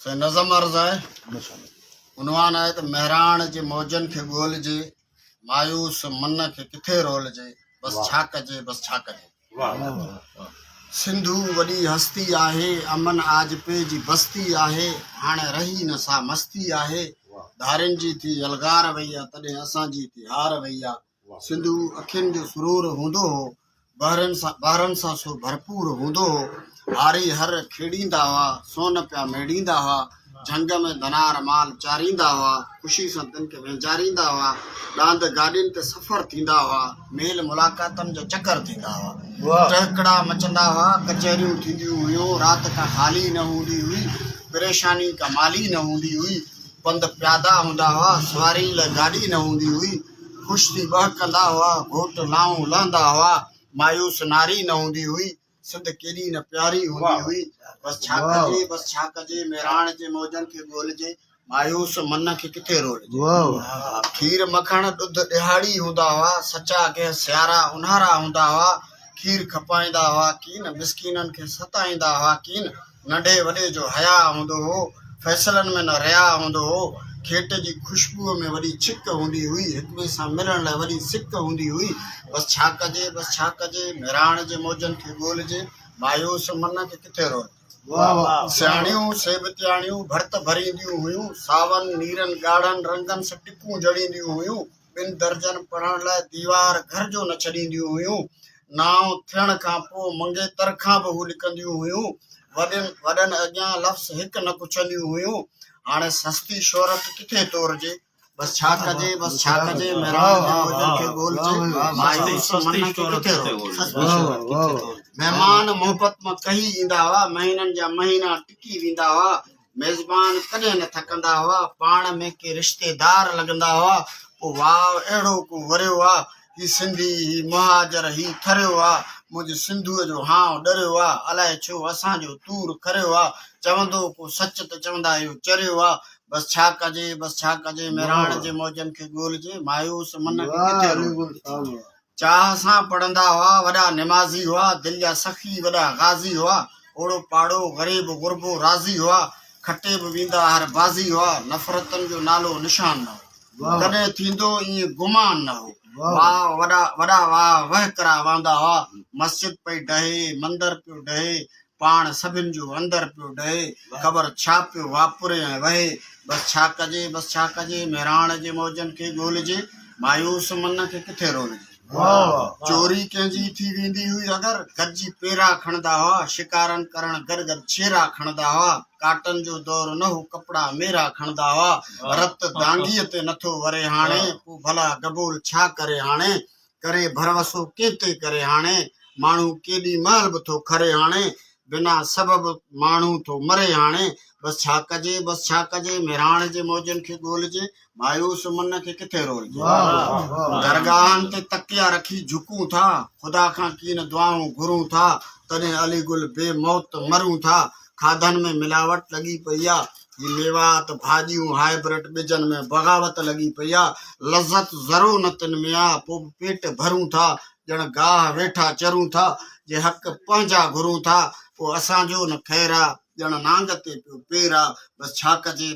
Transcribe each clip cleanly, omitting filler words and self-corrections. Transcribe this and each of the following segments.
से नज़म अर्ज़ है। उनवान है तो मेहरान जे मौजन के गोल जे मायूस मन के किथे रोल जे बस छा कजे बस छा कजे। सिंधु वडी हस्ती आहे अमन आज पे जी बस्ती आहे हाणे रही न सा मस्ती आहे धारिन जी थी अलगार वैया तॾहिं असां जी थी हार वैया। सिंधु अखियुनि जो सुरूर हूंदो हो ॿारनि सां सो भरपूर हूंदो हो हारी हर खेड़ींदा हुआ सोन पिया मेड़ींदा हुआ जंग में धनार माल चारींदा हुआ ख़ुशी सां तिन खे वेचारींदा हुआ डांद गाॾियुनि ते सफ़र थींदा हुआ मेल मुलाक़ातनि जो चकर थींदा हुआ टहकड़ा मचंदा हुआ कचहरियूं थींदियूं हुयूं राति का खाली न हूंदी हुई परेशानी का माली न हूंदी हुई पंध प्यादा हूंदा हुआ सवारी लाइ गाॾी न हूंदी हुई ख़ुशि थी बहकंदा हुआ घोट लाऊं लहंदा हुआ मायूस नारी न हूंदी हुई सिंध केॾी न प्यारी हूंदी हुई बस छा कजे मेहरान जे मौजन खे ॻोल्हिजे मायूस मन खे किथे रोलजे। खीर मखण ॾुध ॾिहाड़ी हूंदा हुआ सचा के सियारा उन्हारा हूंदा हुआ खीर खपाईंदा हुआ कीन मिसकीननि खे सताईंदा हुआ कीन नंढे वॾे जो हया हूंदो हो फैसलनि में न रहिया हूंदो हो खेत जी खुशबूअ में वॾी छिक हूंदी हुई हिक ॿिए सां मिलण लाइ वॾी सिक हूंदी हुई बस छा कजे मेहरान जे मौजन खे ॻोल्हिजे मायूस मन खे किथे रोल। सियाणियूं सेबतियाणियूं भर्त भरींदियूं हुयूं सावन नीरनि ॻाढ़नि रंगनि सां टिपूं जड़ींदियूं हुयूं ॿिनि दर्जन पढ़ण लाइ दीवार घर जो न छॾींदियूं हुयूं नाव थियण खां पोइ मंगेतर खां बि हू लिकंदियूं हुयूं वॾनि अॻियां लफ़्ज़ हिकु न पुछंदियूं हुयूं हाणे सस्ती शोहरत किथे तोड़जे बस छा कजे मेहरान जे मौजन खे ॻोल्हिजे मायूस मन खे किथे रोल। महिमान मोहबत में कही ईंदा हुआ महीननि जा महीना टिकी वेंदा हुआ मेज़बान कॾहिं न थकंदा हुआ पाण में के रिश्तेदार लॻंदा हुआ पोइ वाह अहिड़ो को वरियो आहे ही सिंधी ही मुहाजर ही थरियो आहे मुंहिंजे सिंधूअ जो हाव डरियो आहे अलाए छो असांजो तूर खरियो आहे चवंदो को सच त चवंदा आहियो चरियो आहे बस छा कजे मेहरान जे मौजन खे ॻोल्हिजे मायूस मन खे किथे रोल। चाह सां पढ़ंदा हुआ वॾा निमाज़ी हुआ दिलि जा सखी वॾा गाज़ी हुआ ओड़ो पाड़ो ग़रीब गुरबो राज़ी हुआ खटे बि वेंदा हर बाज़ी हुआ नफ़रतनि जो नालो निशान न हो कॾहिं थींदो ईअं गुमान न हो वॾा वाह वह करा वांदा हुआ मस्जिद पई ढहे मंदर पियो ढहे पाण सभिनि जो अंदरि पियो ढहे ख़बर छा पियो वापुरे ऐं वहे बस छा कजे मेहरान जे मौजन खे ॻोल्हिजे मायूस मन खे किथे रोलजे। चोरी कंहिंजी थी वेंदी हुई अगरि गॾिजी पेरा खणंदा हुआ शिकारनि करण गॾु छेरा खणंदा हुआ काटन जो दौर न हो कपिड़ा मेरा खणंदा हुआ रत दांगीअ ते नथो वरे हाणे पोइ भला गबोल छा करे हाणे करे भरवसो कंहिं करे हाणे माण्हू केॾी महिल बि थो खरे हाणे बिना सबब माण्हू थो मरे हाणे बस छा कजे मेहरान जे मौजन खे ॻोल्हिजे मायूस मन खे किथे रोलजे। दरगाहनि ते तकिया रखी झुकूं था ख़ुदा खां कीन दुआऊं घुरूं था तॾहिं अली गुल बेमौत मरूं था खाधनि में मिलावट लॻी पई आहे ही मेवात भाॼियूं हाइब्रिड ॿिजनि में बग़ावत लॻी पई आहे लज़त ज़रो न तिन में आहे पोइ पेट भरूं था ॼण गाह वेठा चरूं था जे हक़ पंहिंजा घुरूं था पोइ असांजो न ख़ैर आहे ॼण नांग ते पियो पेर आहे बस छा कजे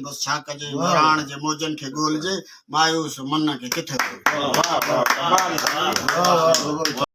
मेहरान जे मौजन खे ॻोल्हिजे मायूस मन खे किथे